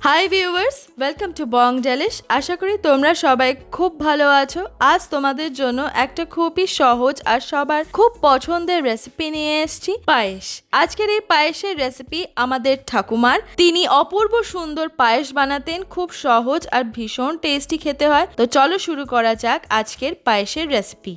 High viewers, welcome to Bong Delish. আশা করি তোমরা সবাই খুব ভালো আছো। আজ তোমাদের জন্য একটা খুবই সহজ আর সবার খুব পছন্দের রেসিপি নিয়ে এসেছি, পায়েস। আজকের এই পায়েসের রেসিপি আমাদের ঠাকুমার। তিনি অপূর্ব সুন্দর পায়েস বানাতেন, খুব সহজ আর ভীষণ টেস্টি খেতে হয়। তো চলো শুরু করা যাক আজকের পায়েসের রেসিপি।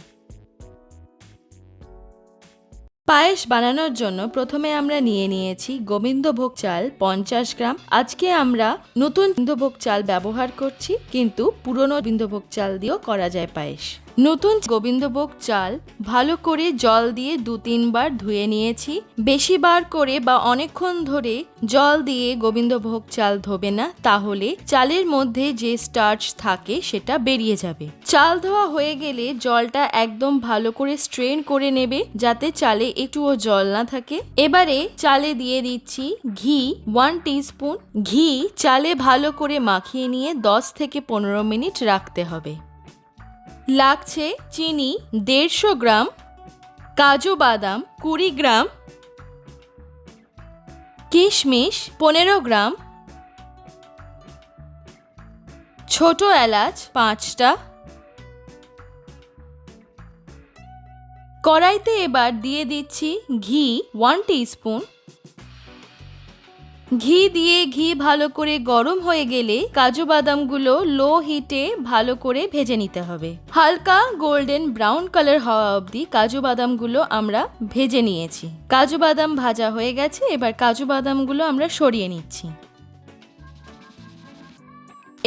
পায়েস বানানোর জন্য প্রথমে আমরা নিয়েছি গোবিন্দভোগ চাল 50 গ্রাম। আজকে আমরা নতুন গোবিন্দভোগ চাল ব্যবহার করছি, কিন্তু পুরনো গোবিন্দভোগ চাল দিয়েও করা যায় পায়েস। নতুন গোবিন্দভোগ চাল ভালো করে জল দিয়ে 2-3 বার ধুয়ে নিয়েছি। বেশি বার করে বা অনেকক্ষণ ধরে জল দিয়ে গোবিন্দভোগ চাল ধোবে না, তাহলে চালের মধ্যে যে স্টার্চ থাকে সেটা বেরিয়ে যাবে। চাল ধোয়া হয়ে গেলে জলটা একদম ভালো করে স্ট্রেন করে নেবে, যাতে চালে একটুও জল না থাকে। এবারে চালে দিয়ে দিচ্ছি ঘি 1 টিস্পুন। ঘি চালে ভালো করে মাখিয়ে নিয়ে 10 থেকে 15 মিনিট রাখতে হবে। লাগছে চিনি 150 গ্রাম, কাজু বাদাম 20 গ্রাম, কিশমিশ 15 গ্রাম, ছোট এলাচ 5টা। কড়াইতে এবার দিয়ে দিচ্ছি ঘি 1 টিস্পুন। ঘি ভালো করে গরম হয়ে গেলে কাজু বাদামগুলো লো হিটে ভালো করে ভেজে নিতে হবে। হালকা গোল্ডেন ব্রাউন কালার হওয়া অবধি কাজু বাদামগুলো আমরা ভেজে নিয়েছি। কাজু বাদাম ভাজা হয়ে গেছে, এবার কাজু বাদামগুলো আমরা সরিয়ে নিচ্ছি।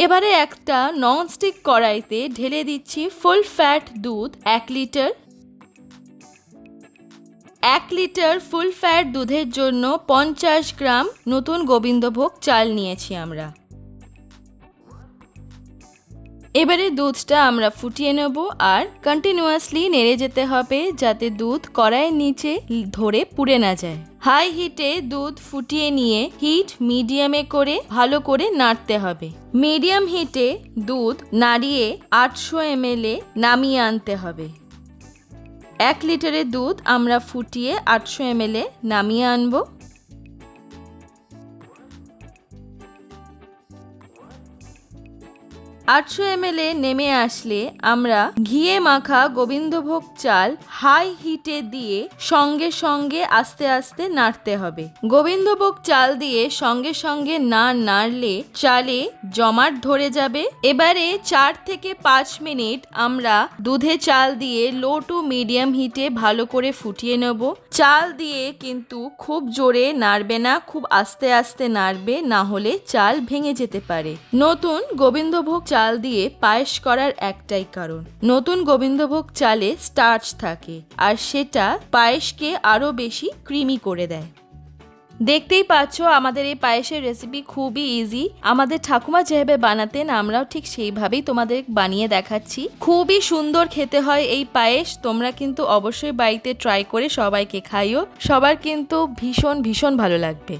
এবারে একটা ননস্টিক কড়াইতে ঢেলে দিচ্ছি ফুল ফ্যাট দুধ 1 লিটার। 1 লিটার ফুল ফ্যাট দুধের জন্য 50 গ্রাম নতুন গোবিন্দভোগ চাল নিয়েছি আমরা। এবারে দুধটা আমরা ফুটিয়ে নেব আর কন্টিনিউয়াসলি নেড়ে যেতে হবে, যাতে দুধ কড়াইয়ের নিচে ধরে পুড়ে না যায়। হাই হিটে দুধ ফুটিয়ে নিয়ে হিট মিডিয়ামে করে ভালো করে নাড়তে হবে। মিডিয়াম হিটে দুধ নাড়িয়ে 800 ml নামিয়ে আনতে হবে। 1 লিটারের দুধ আমরা ফুটিয়ে 800 ml নামিয়ে আনব। 800 ml নেমে আসলে আমরা ঘিয়ে মাখা গোবিন্দভোগ চাল হাই হিটে দিয়ে সঙ্গে সঙ্গে আস্তে আস্তে নাড়তে হবে। গোবিন্দভোগ চাল দিয়ে সঙ্গে সঙ্গে না নাড়লে চালে জমাট ধরে যাবে। এবারে 4 থেকে 5 মিনিট আমরা দুধে চাল দিয়ে লো টু মিডিয়াম হিটে ভালো করে ফুটিয়ে নেব। চাল দিয়ে কিন্তু খুব জোরে নাড়বে না, খুব আস্তে আস্তে নাড়বে, না হলে চাল ভেঙে যেতে পারে। নতুন গোবিন্দভোগ চাল দিয়ে পায়েস করার একটাই কারণ, নতুন গোবিন্দভোগ চালে স্টার্চ থাকে আর সেটা পায়েসকে আরো বেশি ক্রিমি করে দেয়। দেখতেই পাচ্ছ আমাদের এই পায়েসের রেসিপি খুবই ইজি। আমাদের ঠাকুমা যেভাবে বানাতেন আমরাও ঠিক সেইভাবেই তোমাদের বানিয়ে দেখাচ্ছি। খুবই সুন্দর খেতে হয় এই পায়েস। তোমরা কিন্তু অবশ্যই বাড়িতে ট্রাই করে সবাইকে খাইও, সবার কিন্তু ভীষণ ভীষণ ভালো লাগবে।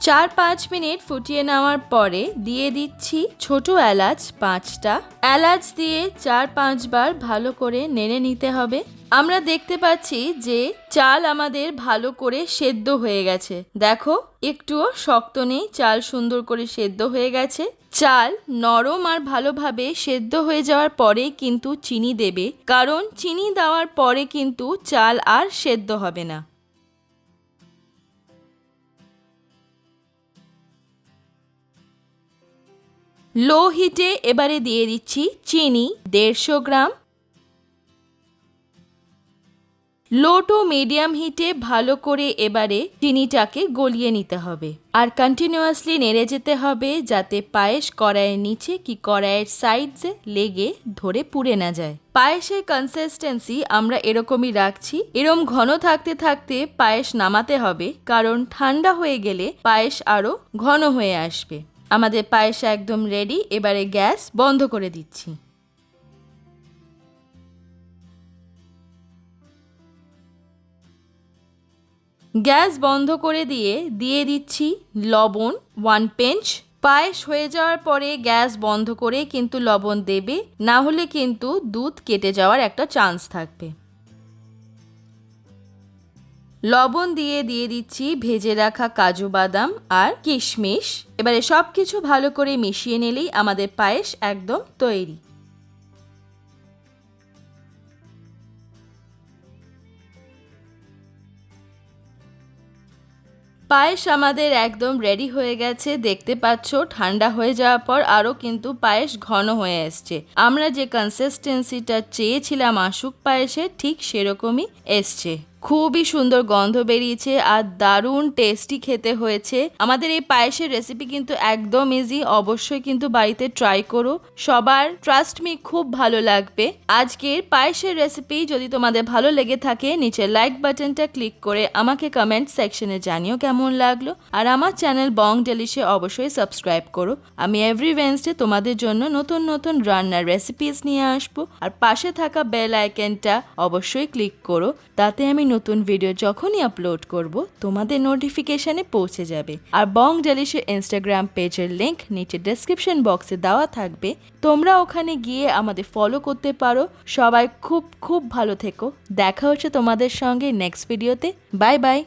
4-5 মিনিট ফুটিয়ে নেওয়ার পরে দিয়ে দিচ্ছি ছোট এলাচ 5টা। এলাচ দিয়ে 4-5 বার ভালো করে নেড়ে নিতে হবে। আমরা দেখতে পাচ্ছি যে চাল আমাদের ভালো করে সেদ্ধ হয়ে গেছে। দেখো একটুও শক্ত নেই, চাল সুন্দর করে সেদ্ধ হয়ে গেছে। চাল নরম আর ভালোভাবে সেদ্ধ হয়ে যাওয়ার পরে কিন্তু চিনি দেবে, কারণ চিনি দেওয়ার পরে কিন্তু চাল আর সেদ্ধ হবে না। লো হিটে এবারে দিয়ে দিচ্ছি চিনি 150 গ্রাম। লো টু মিডিয়াম হিটে ভালো করে এবারে চিনিটাকে গলিয়ে নিতে হবে আর কন্টিনিউয়াসলি নেড়ে যেতে হবে, যাতে পায়েস কড়াইয়ের নিচে কি কড়াইয়ের সাইডে লেগে ধরে পুড়ে না যায়। পায়েসের কনসিস্টেন্সি আমরা এরকমই রাখছি। এরকম ঘন থাকতে থাকতে পায়েস নামাতে হবে, কারণ ঠান্ডা হয়ে গেলে পায়েস আরো ঘন হয়ে আসবে। আমাদের পায়েস একদম রেডি। এবারে গ্যাস বন্ধ করে দিচ্ছি। গ্যাস বন্ধ করে দিয়ে দিচ্ছি লবণ 1 পিঞ্চ। পায়েস হয়ে যাওয়ার পরে গ্যাস বন্ধ করে কিন্তু লবণ দেবে, না হলে কিন্তু দুধ কেটে যাওয়ার একটা চান্স থাকবে। লবণ দিয়ে দিচ্ছি ভেজে রাখা কাজু বাদাম আর কিশমিশ। এবারে সব কিছু ভালো করে মিশিয়ে নিলেই আমাদের পায়েস একদম তৈরি। পায়েস আমাদের একদম রেডি হয়ে গেছে, দেখতে পাচ্ছ। ঠান্ডা হয়ে যাওয়ার পর আরও কিন্তু পায়েস ঘন হয়ে এসছে। আমরা যে কনসিস্টেন্সিটা চেয়েছিলাম আশুক পায়েসের, ঠিক সেরকমই এসছে। খুবই সুন্দর গন্ধ বেরিয়েছে আর দারুণ টেস্টি খেতে হয়েছে। আমাদের এই পায়েসের রেসিপি কিন্তু একদম ইজি, অবশ্যই কিন্তু বাড়িতে ট্রাই করো, সবার ট্রাস্ট মি খুব ভালো লাগবে। আজকের পায়েসের রেসিপি যদি তোমাদের ভালো লেগে থাকে, নিচে লাইক বাটনটা ক্লিক করে আমাকে কমেন্ট সেকশনে জানিও কেমন লাগলো। আর আমার চ্যানেল বং ডেলিশে অবশ্যই সাবস্ক্রাইব করো। আমি এভরি ওয়েডনেসডে তোমাদের জন্য নতুন নতুন রান্নার রেসিপিস নিয়ে আসবো। আর পাশে থাকা বেল আইকনটা অবশ্যই ক্লিক করো, তাতে আমি নতুন ভিডিও যখনই আপলোড করব তোমাদের নোটিফিকেশনে পৌঁছে যাবে। আর বং ডেলিশের ইনস্টাগ্রাম পেজের লিংক নিচে ডেসক্রিপশন বক্সে দেওয়া থাকবে, তোমরা ওখানে গিয়ে আমাদের ফলো করতে পারো। সবাই খুব খুব ভালো থেকো, দেখা হচ্ছে তোমাদের সঙ্গে নেক্সট ভিডিওতে। Bye bye.